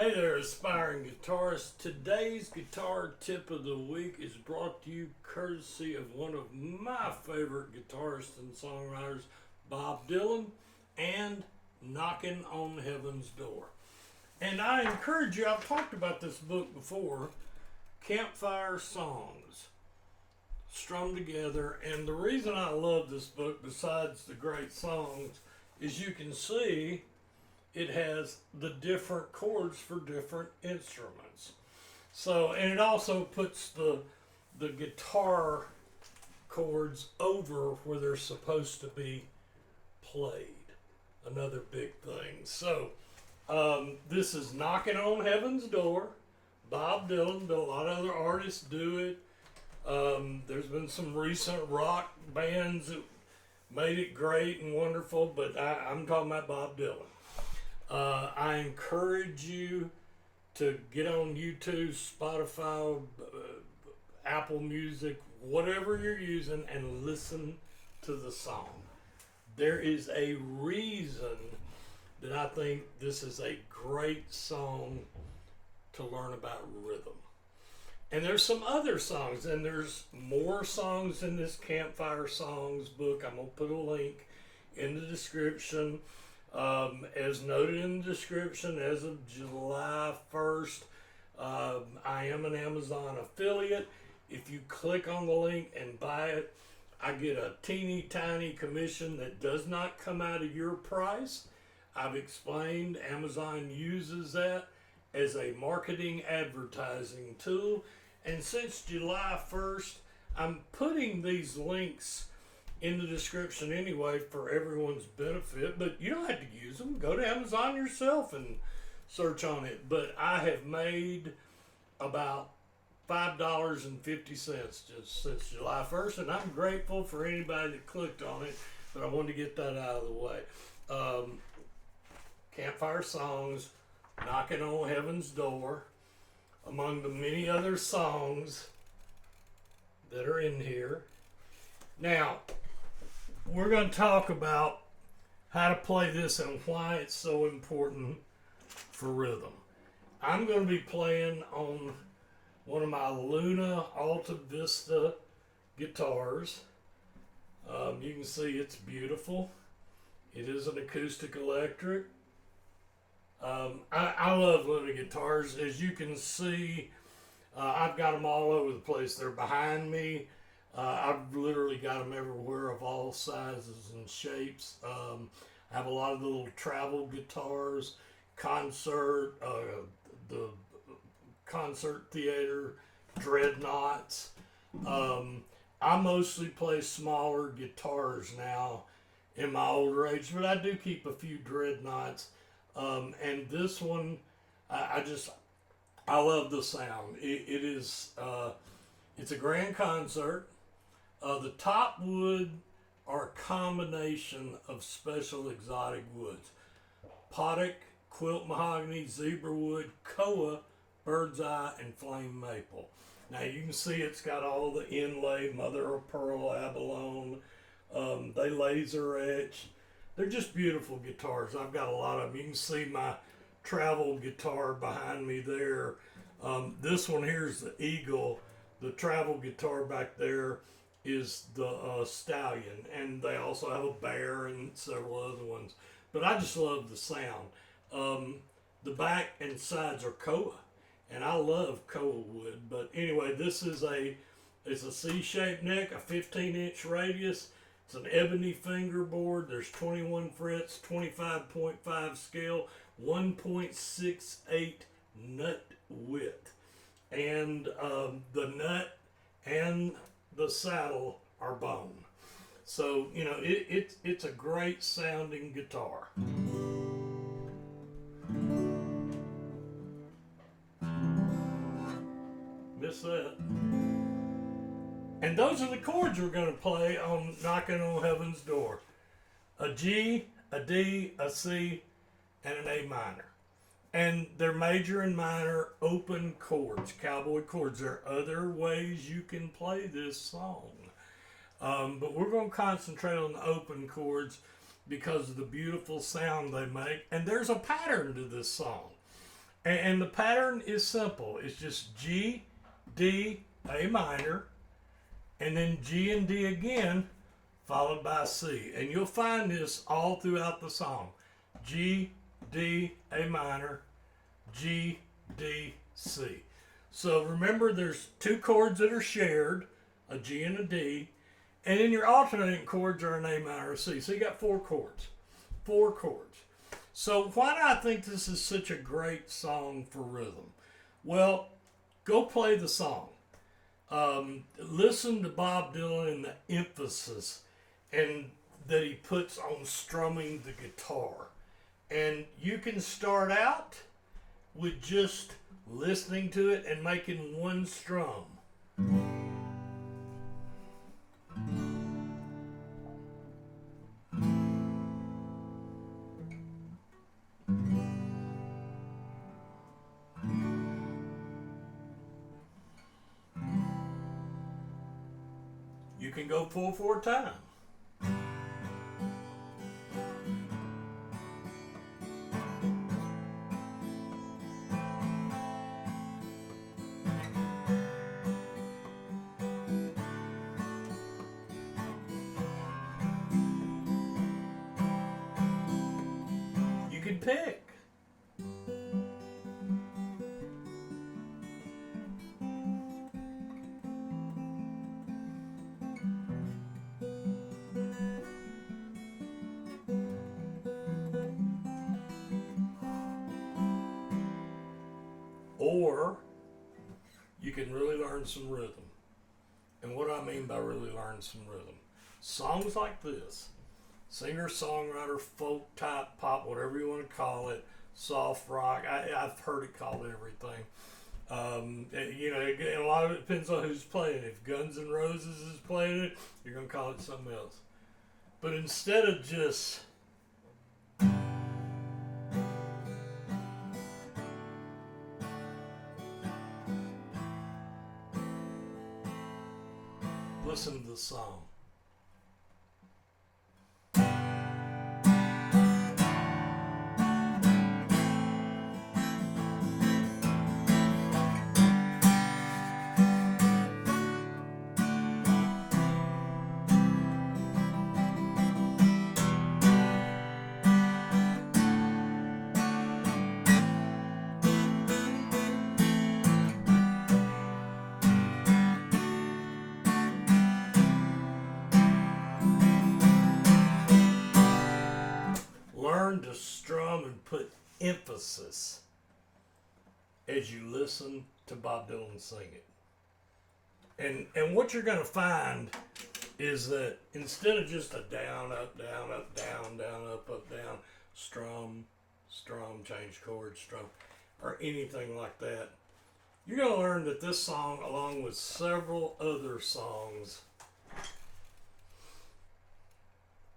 Hey there, aspiring guitarists. Today's guitar tip of the week is brought to you courtesy of one of my favorite guitarists and songwriters, Bob Dylan, and Knockin' on Heaven's Door. And I encourage you, I've talked about this book before, Campfire Songs, strummed together. And the reason I love this book, besides the great songs, is you can see it has the different chords for different instruments. So, and it also puts the guitar chords over where they're supposed to be played. Another big thing. So, this is Knockin' on Heaven's Door. Bob Dylan, but a lot of other artists do it. There's been some recent rock bands that made it great and wonderful, but I'm talking about Bob Dylan. I encourage you to get on YouTube, Spotify, Apple Music, whatever you're using, and listen to the song. There is a reason that I think this is a great song to learn about rhythm. And there's some other songs, and there's more songs in this Campfire Songs book. I'm going to put a link in the description. As noted in the description, as of July 1st, I am an Amazon affiliate. If you click on the link and buy it, I get a teeny tiny commission that does not come out of your price. I've explained Amazon uses that as a marketing advertising tool. And since July 1st, I'm putting these links in the description anyway for everyone's benefit, but you don't have to use them. Go to Amazon yourself and search on it. But I have made about $5.50 just since July 1st, and I'm grateful for anybody that clicked on it, but I wanted to get that out of the way. Campfire Songs, Knockin' on Heaven's Door, among the many other songs that are in here. Now, we're going to talk about how to play this and why it's so important for rhythm. I'm going to be playing on one of my Luna Alta Vista guitars. You can see it's beautiful. It is an acoustic electric. I love Luna guitars. As you can see, I've got them all over the place. They're behind me. I've literally got them everywhere of all sizes and shapes. I have a lot of the little travel guitars, the concert theater, dreadnoughts. I mostly play smaller guitars now in my older age, but I do keep a few dreadnoughts. And this one, I love the sound. It's a grand concert. The top wood are a combination of special exotic woods. Potic, quilt mahogany, zebra wood, koa, bird's eye, and flame maple. Now you can see it's got all the inlay, mother of pearl, abalone. They laser etch. They're just beautiful guitars. I've got a lot of them. You can see my travel guitar behind me there. This one here is the Eagle. The travel guitar back there is the Stallion, and they also have a Bear and several other ones. But I just love the sound. The back and sides are koa, and I love koa wood. But anyway, this is it's a C-shaped neck, a 15-inch radius. It's an ebony fingerboard. There's 21 frets, 25.5 scale, 1.68 nut width, and the nut and the saddle are bone. So, you know, it's a great sounding guitar. Miss that. And those are the chords we're going to play on Knockin' on Heaven's Door. A G, a D, a C, and an A minor. And they're major and minor open chords, cowboy chords. There are other ways you can play this song. But we're going to concentrate on the open chords because of the beautiful sound they make. And there's a pattern to this song. And the pattern is simple. It's just G, D, A minor, and then G and D again, followed by C. And you'll find this all throughout the song. G, D, A minor, G, D, C. So remember, there's two chords that are shared, a G and a D, and then your alternating chords are an A minor or a C. So you got four chords. Four chords. So why do I think this is such a great song for rhythm? Well, go play the song. Listen to Bob Dylan and the emphasis and that he puts on strumming the guitar. And you can start out with just listening to it and making one strum. You can go full four time. You can pick. Or you can really learn some rhythm. And what I mean by really learn some rhythm, songs like this, singer, songwriter, folk type, pop, whatever you want to call it, soft rock, I've heard it called everything. You know, and a lot of it depends on who's playing it. If Guns N' Roses is playing it, you're going to call it something else. But instead of just listen to the song. Learn to strum and put emphasis as you listen to Bob Dylan sing it. And what you're going to find is that instead of just a down, up, down, up, down, down, up, down, strum, change chords, strum, or anything like that, you're going to learn that this song, along with several other songs,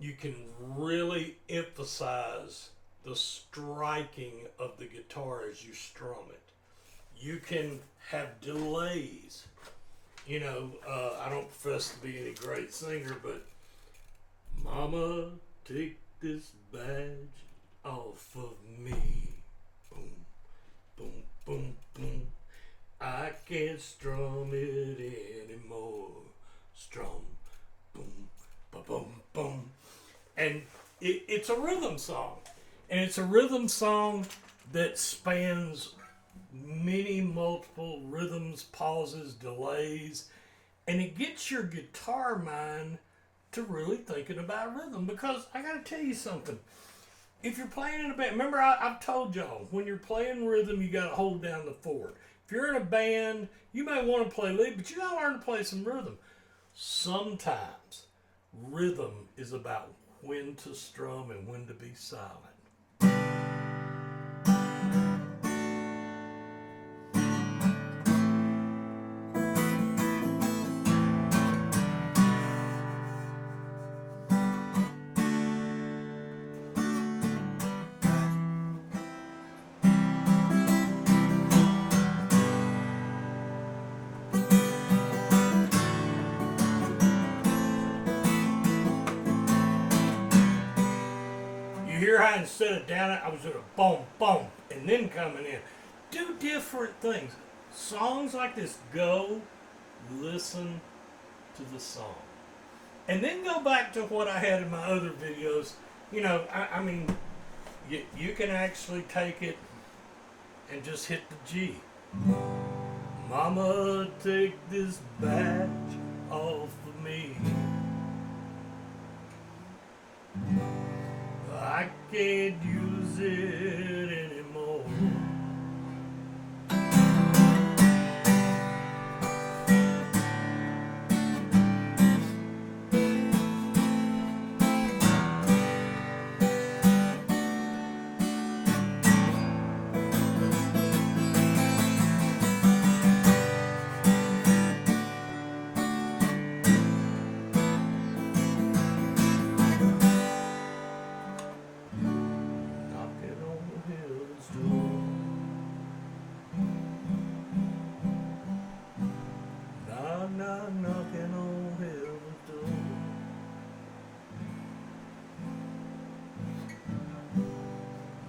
you can really emphasize the striking of the guitar as you strum it. You can have delays. You know, I don't profess to be any great singer, but Mama, take this badge off of me. Boom, boom, boom, boom. I can't strum it anymore. Strum, boom, ba-boom, boom. And it's a rhythm song. And it's a rhythm song that spans many multiple rhythms, pauses, delays. And it gets your guitar mind to really thinking about rhythm. Because I got to tell you something. If you're playing in a band, remember I've told y'all, when you're playing rhythm, you got to hold down the fourth. If you're in a band, you may want to play lead, but you got to learn to play some rhythm. Sometimes rhythm is about when to strum and when to be silent. You hear how instead of down it, I was doing a boom, boom, and then coming in. Do different things. Songs like this, go listen to the song. And then go back to what I had in my other videos. You know, I mean, you can actually take it and just hit the G. Mama, take this badge off of me. I can't use it anymore. Knocking on heaven's door. Knock, knock, knocking on heaven's door.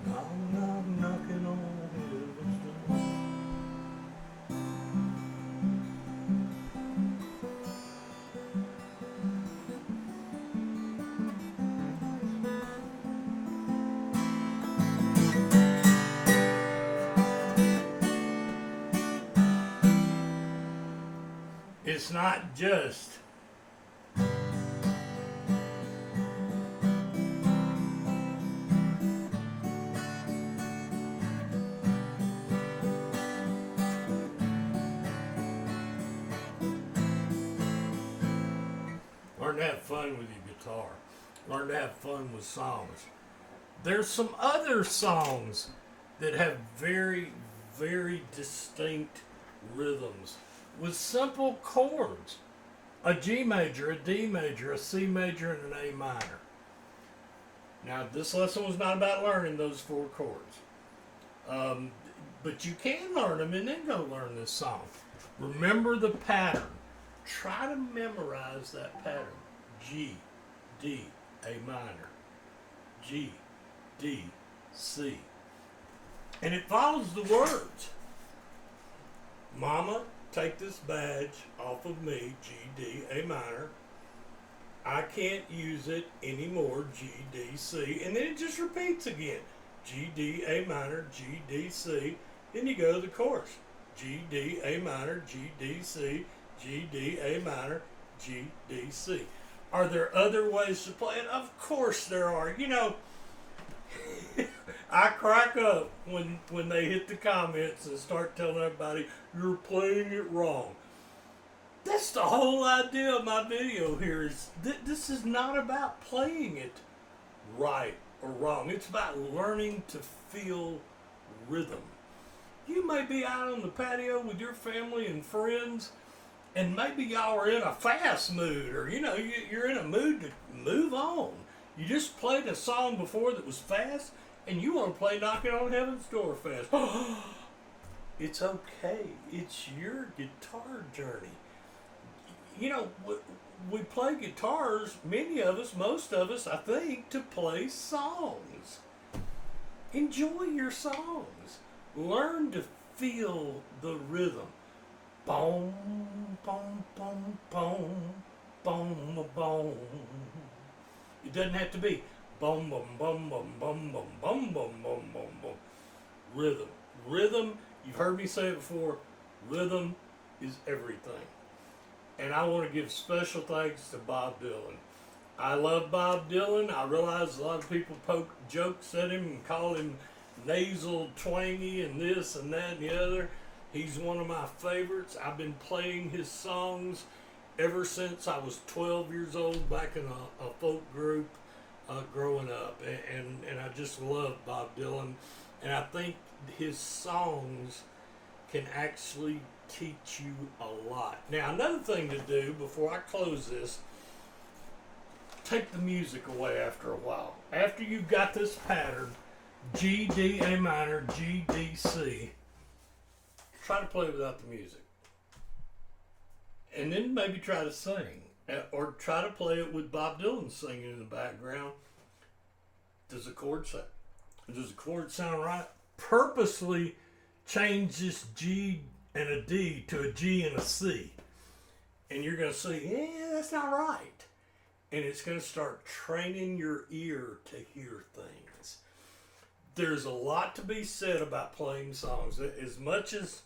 Knock, knock, knocking on heaven's door. It's not just learn to have fun with your guitar. Learn to have fun with songs. There's some other songs that have very, very distinct rhythms with simple chords. A G major, a D major, a C major, and an A minor. Now, this lesson was not about learning those 4 chords. But you can learn them and then go learn this song. Remember the pattern. Try to memorize that pattern. G, D, A minor. G, D, C. And it follows the words. Mama, take this badge off of me, G, D, A minor. I can't use it anymore, G, D, C. And then it just repeats again. G, D, A minor, G, D, C. Then you go to the chorus. G, D, A minor, G, D, C. G, D, A minor, G, D, C. Are there other ways to play it? Of course there are. You know, I crack up when they hit the comments and start telling everybody, you're playing it wrong. That's the whole idea of my video here. Is this is not about playing it right or wrong. It's about learning to feel rhythm. You may be out on the patio with your family and friends, and maybe y'all are in a fast mood, or you know, you're in a mood to move on. You just played a song before that was fast, and you want to play Knockin' on Heaven's Door fast. It's okay. It's your guitar journey. You know, we play guitars, many of us, most of us, I think, to play songs. Enjoy your songs. Learn to feel the rhythm. Boom, boom, boom, boom, boom, boom. It doesn't have to be boom, boom, boom, boom, boom, boom, boom, boom, boom, boom, boom. Rhythm. Rhythm, you've heard me say it before, rhythm is everything. And I want to give special thanks to Bob Dylan. I love Bob Dylan. I realize a lot of people poke jokes at him and call him nasal, twangy, and this and that and the other. He's one of my favorites. I've been playing his songs ever since I was 12 years old, back in a folk group growing up. And I just love Bob Dylan. And I think his songs can actually teach you a lot. Now, another thing to do before I close this, take the music away after a while. After you've got this pattern, G, D, A minor, G, D, C, try to play without the music. And then maybe try to sing. Or try to play it with Bob Dylan singing in the background. Does the chord sound right? Purposely change this G and a D to a G and a C. And you're going to say, yeah, that's not right. And it's going to start training your ear to hear things. There's a lot to be said about playing songs. As much as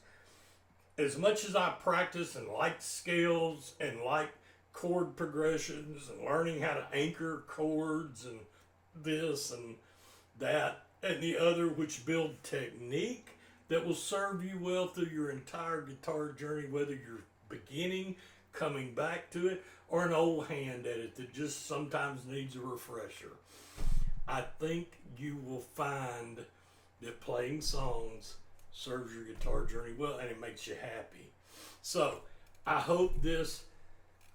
I practice and like scales and like chord progressions and learning how to anchor chords and this and that and the other, which build technique that will serve you well through your entire guitar journey, whether you're beginning, coming back to it, or an old hand at it that just sometimes needs a refresher. I think you will find that playing songs serves your guitar journey well and it makes you happy. So I hope this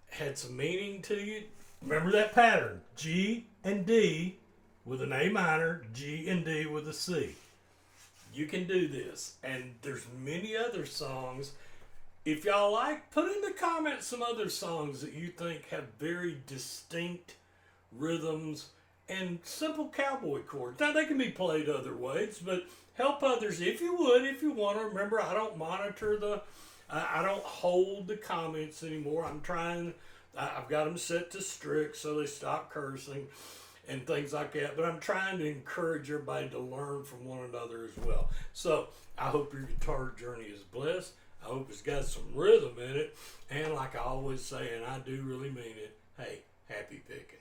had some meaning to you. Remember that pattern: G and D with an A minor, G and D with a C. You can do this, and there's many other songs. If y'all like, put in the comments some other songs that you think have very distinct rhythms and simple cowboy chords. Now, they can be played other ways, but help others if you would, if you want to. Remember, I don't monitor I don't hold the comments anymore. I've got them set to strict so they stop cursing and things like that. But I'm trying to encourage everybody to learn from one another as well. So I hope your guitar journey is blessed. I hope it's got some rhythm in it. And like I always say, and I do really mean it, hey, happy picking.